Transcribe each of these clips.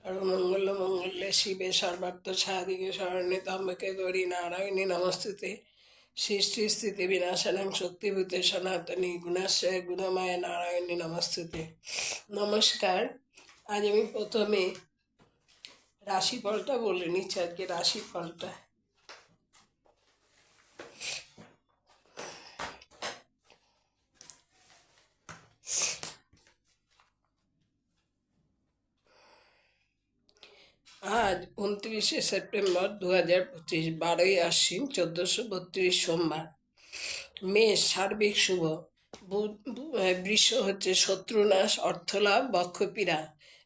सर्वमंगल मंगल्ये शिवे सर्वार्थ साधिके शरण्ये त्र्यंबके गौरी नारायणी नमस्ते। सृष्टि स्थिति विनाशनं शक्तिभूते सनातनी गुणाश्रय गुणमाय नारायणी नमस्ते। नमस्कार। आज আমি প্রথমে রাশিফলটা বলে নিচ্ছি। আজকে রাশিফলটা আজ 29শে সেপ্টেম্বর 2025, 12ই আশ্বিন 1432 সোমবার। মেষ সার্বিক শুভ। বৃষ হচ্ছে শত্রুনাশ, অর্থলাভ, বক্ষপীড়া।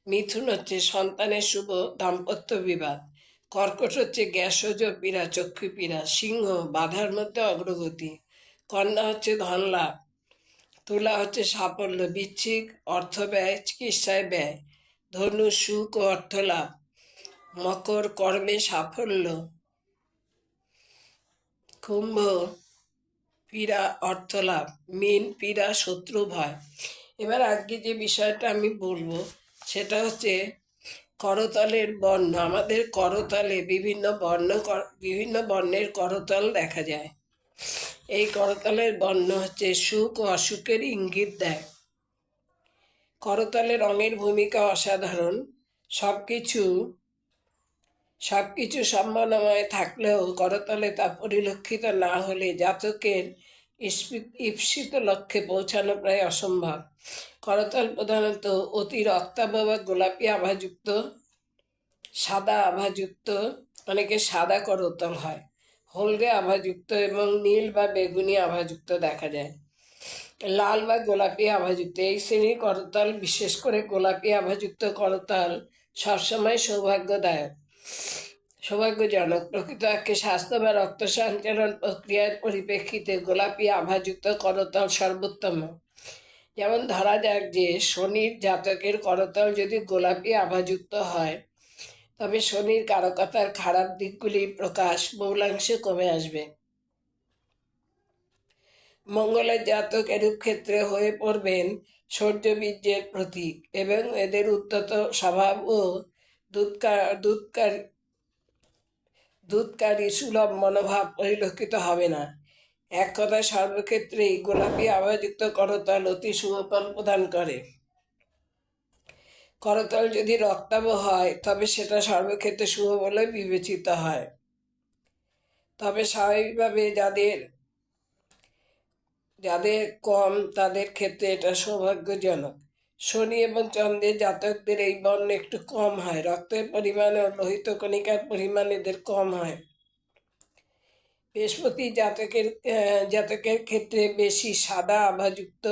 মিথুন হচ্ছে সন্তানের শুভ, দাম্পত্য বিবাদ। কর্কট হচ্ছে গ্যাসজ পীড়া, চক্ষু পীড়া। সিংহ বাধার মধ্যে অগ্রগতি। কন্যা হচ্ছে ধনলাভ। তুলা হচ্ছে সাফল্য, বৃশ্চিক অর্থ ব্যয়, চিকিৎসায় ব্যয়। ধনু সুখ ও অর্থলাভ। মকর কর্মে সাফল্য। কুম্ভ পীড়া অর্থলাভ। মীন পীড়া শত্রু ভয়। এবার আজকে যে বিষয়টা আমি বলবো সেটা হচ্ছে করতলের বর্ণ। আমাদের করতলে বিভিন্ন বর্ণের করতল দেখা যায়। এই করতলের বর্ণ হচ্ছে সুখ ও অসুখের ইঙ্গিত দেয়। করতলের রঙের ভূমিকা অসাধারণ। সবকিছু সম্মানময় থাকলেও করতলে তা পরিলক্ষিত না হলে জাতকের ঈপ্সিত লক্ষ্যে পৌঁছানো প্রায় অসম্ভব। করতল প্রধানত অতি রক্তাভ বা গোলাপি আভাযুক্ত, সাদা আভাযুক্ত, অনেকে সাদা করতল হয়, হলদে আভাযুক্ত এবং নীল বা বেগুনি আভাযুক্ত দেখা যায়। লাল বা গোলাপি আভাযুক্ত এই শ্রেণীর করতল, বিশেষ করে গোলাপি আভাযুক্ত করতল সবসময় সৌভাগ্যজনক। প্রকৃত পক্ষে স্বাস্থ্য বা রক্ত সঞ্চালন প্রক্রিয়ার পরিপ্রেক্ষিতে গোলাপি আভাযুক্ত করতল সর্বোত্তম। যেমন ধরা যাক যে শনির জাতকের করতল যদি গোলাপি আভাযুক্ত হয়, তবে শনির কারকতার খারাপ দিকগুলির প্রকাশ বহুলাংশে কমে আসবে। মঙ্গলের জাতক এরূপ ক্ষেত্রে হয়ে পড়বেন শৌর্যবীর্যের প্রতীক, এবং এদের উদ্যত স্বভাব ও দুধকারী সুলভ মনোভাব পরিলক্ষিত হবে না। এক কথায় সর্বক্ষেত্রেই গোলাপি আভাযুক্ত করতল অতি শুভ ফল প্রদান করে। করতল যদি রক্তাভ হয় তবে সেটা সর্বক্ষেত্রে শুভ বলে বিবেচিত হয়। তবে স্বাভাবিকভাবে যাদের কম তাদের ক্ষেত্রে এটা সৌভাগ্যজনক। শনি এবং চন্দ্রের জাতকদের এই বর্ণ একটু কম হয়। রক্তের পরিমাণ ও লোহিত কণিকার পরিমাণ এদের কম হয়। বৃহস্পতি জাতকের ক্ষেত্রে বেশি সাদা আভাযুক্ত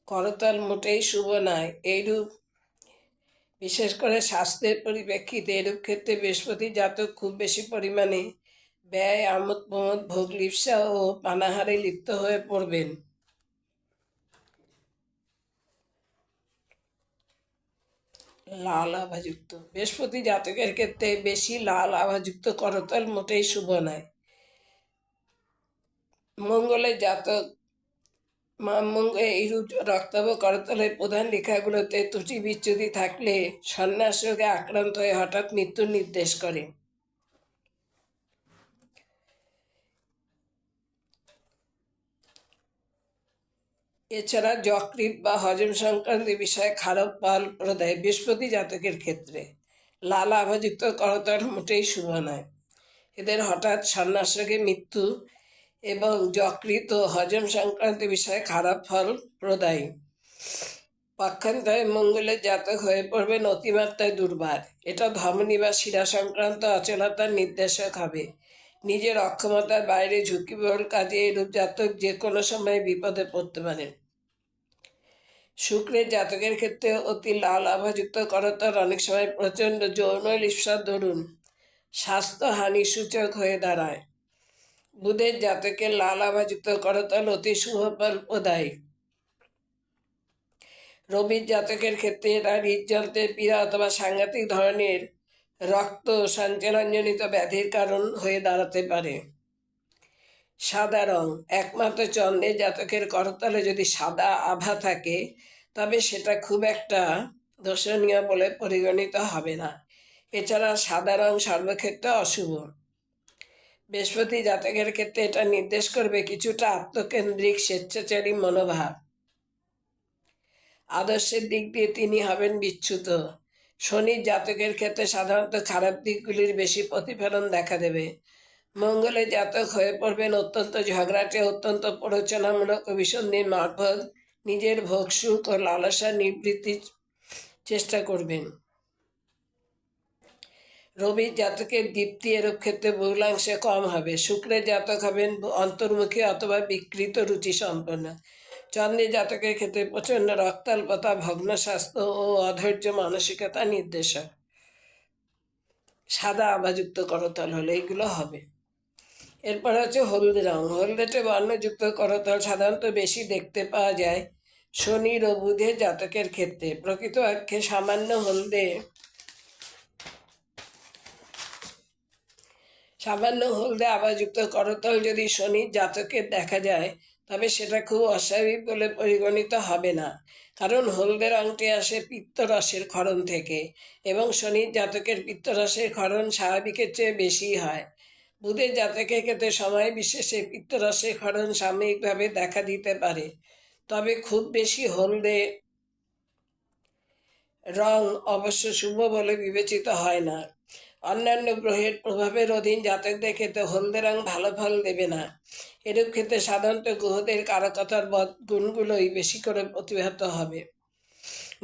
করতল মোটেই শুভ নয়। এইরূপ বিশেষ করে স্বাস্থ্যের পরিপ্রেক্ষিতে এরূপ ক্ষেত্রে বৃহস্পতি জাতক খুব বেশি পরিমাণে ব্যয়, আমোদ প্রমোদ, ভোগ লিপ্সা ও পানাহারে লিপ্ত হয়ে পড়বেন। লাল আভাযুক্ত বৃহস্পতি জাতকের ক্ষেত্রে বেশি লাল আভাযুক্ত করতল মোটেই শুভ নয়। মঙ্গলের জাতক এইরূপ রক্তাভ করতলের প্রধান রেখাগুলোতে ত্রুটি বিচ্যুতি থাকলে সন্ন্যাস রোগে আক্রান্ত হয়ে হঠাৎ মৃত্যুর নির্দেশ করে। এছাড়া যকৃৎ বা হজম সংক্রান্ত বিষয়ে খারাপ ফল প্রদায় বৃহস্পতি জাতকের ক্ষেত্রে। লাল আভাযুক্ত করতল মোটেই শুভ নয়। এদের হঠাৎ সন্ন্যাস রোগে মৃত্যু এবং যকৃৎ ও হজম সংক্রান্ত বিষয়ে খারাপ ফল প্রদায়ী। পক্ষান্তরে মঙ্গলের জাতক হয়ে পড়বেন অতিমাত্রায় দুর্বার। এটা ধমনী বা শিরা সংক্রান্ত অচলতার নির্দেশক হবে। নিজের অক্ষমতার বাইরে ঝুঁকিবহুল কাজে এরূপ জাতক যে কোনো সময় বিপদে পড়তে পারেন। শুক্রের জাতকের ক্ষেত্রে অতি লাল আভাযুক্ত করতল অনেক সময় প্রচণ্ড যৌন লিপ্সার দরুন স্বাস্থ্যহানি সূচক হয়ে দাঁড়ায়। বুধের জাতকের লাল আভাযুক্ত করতল অতি শুভ ফল প্রদায়ী। রবির জাতকের ক্ষেত্রে এরা হৃদযন্ত্রের পীড়া অথবা সাংঘাতিক ধরনের রক্ত সঞ্চালনজনিত ব্যাধির কারণ হয়ে দাঁড়াতে পারে। সাদা রং একমাত্র চন্দ্রের জাতকের করতলে যদি সাদা আভা থাকে তবে সেটা খুব একটা দর্শনীয় বলে পরিগণিত হবে না। এছাড়া সাদা রং সর্বক্ষেত্রে অশুভ। বৃহস্পতি জাতকের ক্ষেত্রে এটা নির্দেশ করবে কিছুটা আত্মকেন্দ্রিক স্বেচ্ছাচারী মনোভাব। আদর্শের দিক দিয়ে তিনি হবেন বিচ্যুত। শনি জাতকের ক্ষেত্রে সাধারণত খারাপ দিকগুলির বেশি প্রতিফলন দেখা দেবে। মঙ্গলে জাতক হয়ে পড়বেন অত্যন্ত ঝগড়াটে, অত্যন্ত প্ররোচনামূলক অভিসন্ধির মারফত নিজের ভোগ সুখ ও লালসা নিবৃত্তির চেষ্টা করবেন। রবির জাতকের দীপ্তি এরূপ ক্ষেত্রে বহুলাংশে কম হবে। শুক্রের জাতক হবেন অন্তর্মুখী অথবা বিকৃত রুচি সম্পন্ন। চন্দ্রের জাতকের ক্ষেত্রে প্রচণ্ড রক্তাল্পতা, ভগ্ন স্বাস্থ্য ও অধৈর্য মানসিকতা নির্দেশক। সাদা আভাযুক্ত করতল হলে এইগুলো হবে। এরপর হচ্ছে হলদে রং। হলদেটে বর্ণযুক্ত করতল সাধারণত বেশি দেখতে পাওয়া যায় শনির ও বুধের জাতকের ক্ষেত্রে। প্রকৃত অর্থে সামান্য হলদে আভাযুক্ত করতল যদি শনির জাতকের দেখা যায়, তবে সেটা খুব অস্বাভাবিক বলে পরিগণিত হবে না, কারণ হলদে রংটি আসে পিত্তরসের ক্ষরণ থেকে এবং শনির জাতকের পিত্তরসের ক্ষরণ স্বাভাবিকের চেয়ে বেশি হয়। বুধের জাতকের ক্ষেত্রে সময় বিশেষে পিত্তরসের ক্ষরণ সাময়িকভাবে দেখা দিতে পারে, তবে খুব বেশি হলদে রং অবশ্য শুভ বলে বিবেচিত হয় না। অন্যান্য গ্রহের প্রভাবের অধীন জাতকদের ক্ষেত্রে হলদে রং ভালো ফল দেবে না। এরূপ ক্ষেত্রে সাধারণত গ্রহদের কারকতার বদ গুণগুলোই বেশি করে প্রতিহত হবে।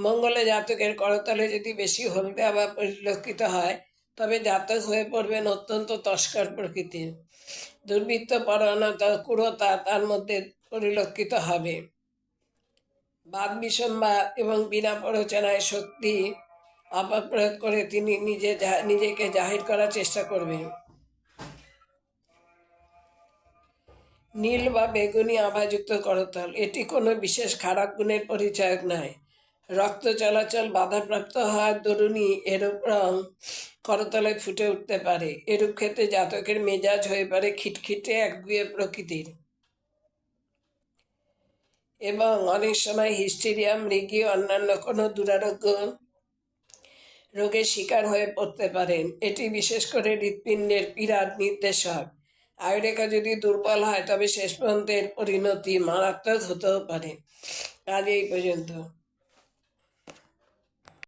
মঙ্গলে জাতকের করতলে যদি বেশি হলদে আভা পরিলক্ষিত হয়, তবে জাতক হয়ে পড়বেন অত্যন্ত তস্কর প্রকৃতির। দুর্বৃত্ত পরায়ণতা, ক্রূরতা তার মধ্যে পরিলক্ষিত হবে। বাদ বিসম্বাদ এবং বিনা প্ররোচনায় শক্তি অপপ্রয়োগ করে তিনি নিজেকে জাহির করার চেষ্টা করবেন। নীল বা বেগুনি আভাযুক্ত করতল, এটি কোনো বিশেষ খারাপ গুণের পরিচায়ক নয়। রক্ত চলাচল বাধাপ্রাপ্ত হওয়ার দরুনই এরূপ রং করতলে ফুটে উঠতে পারে। এরূপ ক্ষেত্রে জাতকের মেজাজ হয়ে পারে খিটখিটে, একগুঁয়ে প্রকৃতির এবং অনেক সময় হিস্টেরিয়া, মৃগী, অন্যান্য কোনো দুরারোগ্য রোগের শিকার হয়ে পড়তে পারেন। এটি বিশেষ করে হৃৎপিণ্ডের পীড়ার নির্দেশক। আয়ুরেখা যদি দুর্বল হয়, তবে শেষ পর্যন্ত এর পরিণতি মারাত্মক হতেও পারে। আজ এই পর্যন্ত।